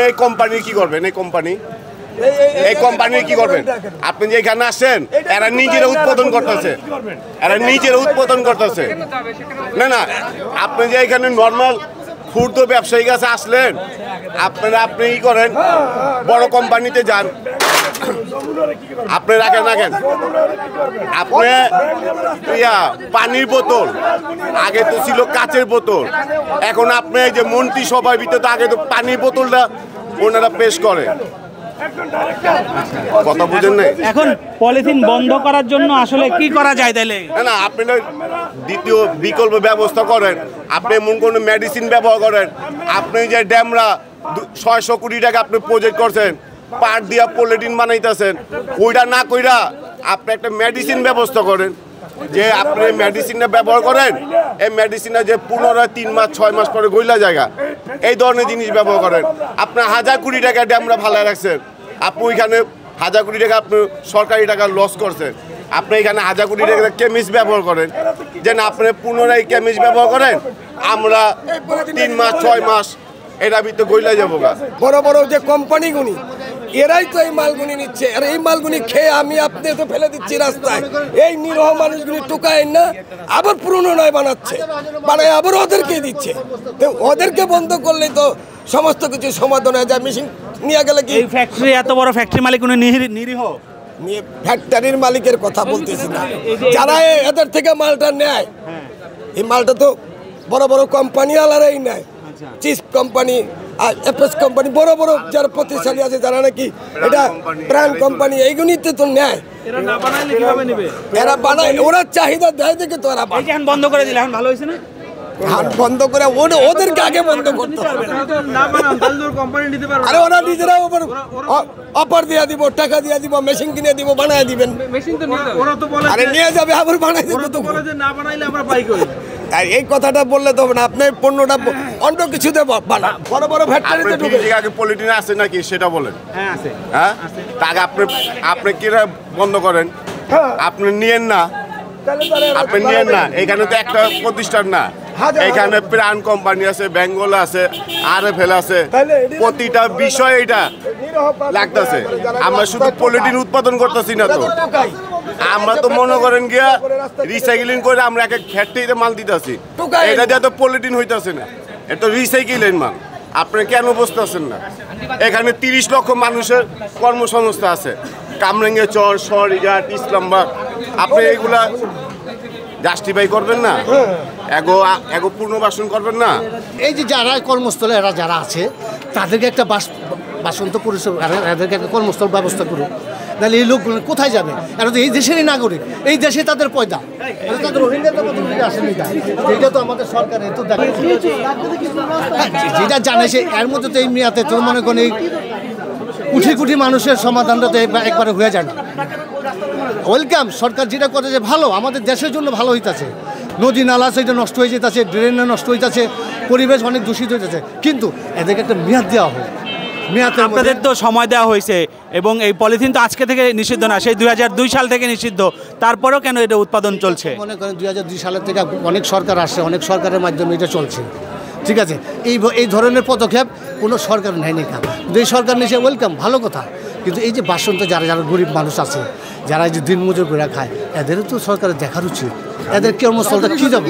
এই কোম্পানি কি করবেন? এই কোম্পানি কি করবেন? আপনি যে এখানে আসছেন, এরা নিজেরা উৎপাদন করতেছে, না আপনি যে এখানে নর্মাল ক্ষুদ্র ব্যবসায়ী কাছে আসলেন, আপনি ই করেন, বড় কোম্পানিতে যান, আপনি রাখেন আপনি পানির বোতল, আগে তো ছিল কাচের বোতল, এখন আপনি যে মন্ত্রিসভার ভিতরে তো আগে তো পানির বোতলটা ওনারা পেশ করে, কথা বুঝেন না? এখন পলিথিন বন্ধ করার জন্য আসলে কি করা যায় তাহলে? না আপনি দ্বিতীয় বিকল্প ব্যবস্থা করেন, আপনি এমন কোনো মেডিসিন ব্যবহার করেন, আপনি যে ড্যামরা 600 কোটি টাকা আপনি প্রজেক্ট করছেন, পাট দিয়া পলিথিন বানাইতেছেন, ওইটা না কইরা আপনি একটা মেডিসিন ব্যবস্থা করেন, যে আপনি মেডিসিনটা ব্যবহার করেন, এই মেডিসিনটা যে পুনরায় 3 মাস 6 মাস পরে গইলা জায়গা, এই ধরনের জিনিস ব্যবহার করেন। আপনি 1000 কোটি টাকা ড্যামরা ফালায় রাখছেন, আপনি ওইখানে 1000 কোটি টাকা আপনি সরকারি টাকা লস করছেন, আপনি এখানে 1000 কোটি টাকা কেমিস্ট ব্যবহার করেন, যে না আপনি পুনরায় কেমিস্ট ব্যবহার করেন, আমরা 3 মাস 6 মাস এটা ভিতরে গইলা যাবো। বড় বড় যে কোম্পানিগুলি এরাই তো এই মালগুনি নিচ্ছে, আর এই মালগুনি খেয়ে আমি আপনি তো ফেলে দিচ্ছি রাস্তায়। এই নিরহ মানুষগুলি টুকায় না, আবার পুরনো নয় বানাচ্ছে, বানায় আবার ওদেরকে দিচ্ছে। তো ওদেরকে বন্ধ করলে তো সমস্ত কিছু সমাধান হয়ে যায়। মেশিন নিয়ে গেলে কি ফ্যাক্টরি, এত বড় ফ্যাক্টরি মালিক উনি নিরীহ? ফ্যাক্টরির মালিকের কথা বলতেছি না, যারা এদের থেকে মালটা নেয়, এই মালটা তো বড় বড় কোম্পানি আলারাই নেয়, চিজ কোম্পানি আর এফএস কোম্পানি, বড় বড় যারা প্রতিষ্ঠানী আছে, যারা নাকি এটা ব্র্যান্ড কোম্পানি, এইগুলিতে তো নেয়। এরা বানায়, ওরা চাহিদা দেয় দেখে তো এরা বন্ধ করে দিলে এখন ভালো হয়েছে না? হাট বন্ধ করে ওদেরকে আগে বন্ধ করতে হবে। আরে ওরা নিজেরাও অফার দিয়ে দিব, টাকা দিয়ে দিব, মেশিন কিনে দিব, বানায় দিবেন। আরে নিয়ে যাবে, আবার বানাই দেবো তো। এই কথাটা বললে তো না, আপনি পণ্যটা অন্য কিছুতে বানান, বড় বড় ফ্যাক্টরিতে ঢুকে। আগে পলিথিন আছে নাকি সেটা বলেন। হ্যাঁ আছে। হ্যাঁ, তাকে আপনি কিরা বন্ধ করেন, আপনি নিয়েন না, এখানে তো একটা প্রতিষ্ঠান না, এখানে প্রাণ কোম্পানি আছে, বেঙ্গল আছে, আরএফএল আছে, প্রতিটা বিষয় এটা লাগতেছে। আমরা শুধু পলিথিন উৎপাদন করতেছি না তো, আমরা তো মনে করেন গিয়া রিসাইক্লিং করে আমরা এক ফ্যাক্টরিতে মাল দিতেছি, এটা দিয়ে তো পলিথিন হইতেছে না, এটা রিসাইক্লিং মাল। আপনি কেন বুঝতেছেন না? এখানে 30 লক্ষ মানুষের কর্মসংস্থান আছে, কামরাঙ্গীর চর, সরিঘাট, ইসলামবাগ, আপনি এইগুলা জাস্টিফাই করবেন না, এগো পুনর্বাসন করবেন না। এই যে যারা কর্মস্থলে এরা যারা আছে, তাদেরকে একটা বাসন্ত পরিষেবা, এদেরকে একটা কর্মস্থল ব্যবস্থা করুন, নাহলে এই লোকগুলো কোথায় যাবে? এরা তো এই দেশেরই নাগরিক, এই দেশে তাদের পয়দা, তাদের এটা তো আমাদের সরকারের তো দেখে, যেটা জানে সে এর মধ্যে তো এই মেয়াতে তো মনে করেন এই কোটি কোটি মানুষের সমাধানটা তো একবারে হয়ে যায় না। ওয়েলকাম, সরকার যেটা করে যে ভালো, আমাদের দেশের জন্য ভালো হইতেছে, নদী নালা সেটা নষ্ট হয়ে যেতেছে, ড্রেন নষ্ট হইতেছে, পরিবেশ অনেক দূষিত হইতেছে, কিন্তু এদেরকে একটা মেয়াদ দেওয়া হয়। আপনাদের তো সময় দেওয়া হয়েছে, এবং এই পলিথিন তো আজকে থেকে নিষিদ্ধ না, সেই 2002 সাল থেকে নিষিদ্ধ, তারপরেও কেন এটা উৎপাদন চলছে? মনে করেন 2002 সালের থেকে অনেক সরকার আসছে, অনেক সরকারের মাধ্যমে এটা চলছে, ঠিক আছে। এই ধরনের পদক্ষেপ কোনো সরকার নেয়নি, কিন্তু এই সরকার নিয়েছে, ওয়েলকাম, ভালো কথা। কিন্তু এই যে বাসন্ত যারা গরিব মানুষ আছে, যারা এই যে দিনমজুর করে খায়, এদেরও তো সরকারের দেখার উচিত, এদের কর্মস্থলটা কী যাবে।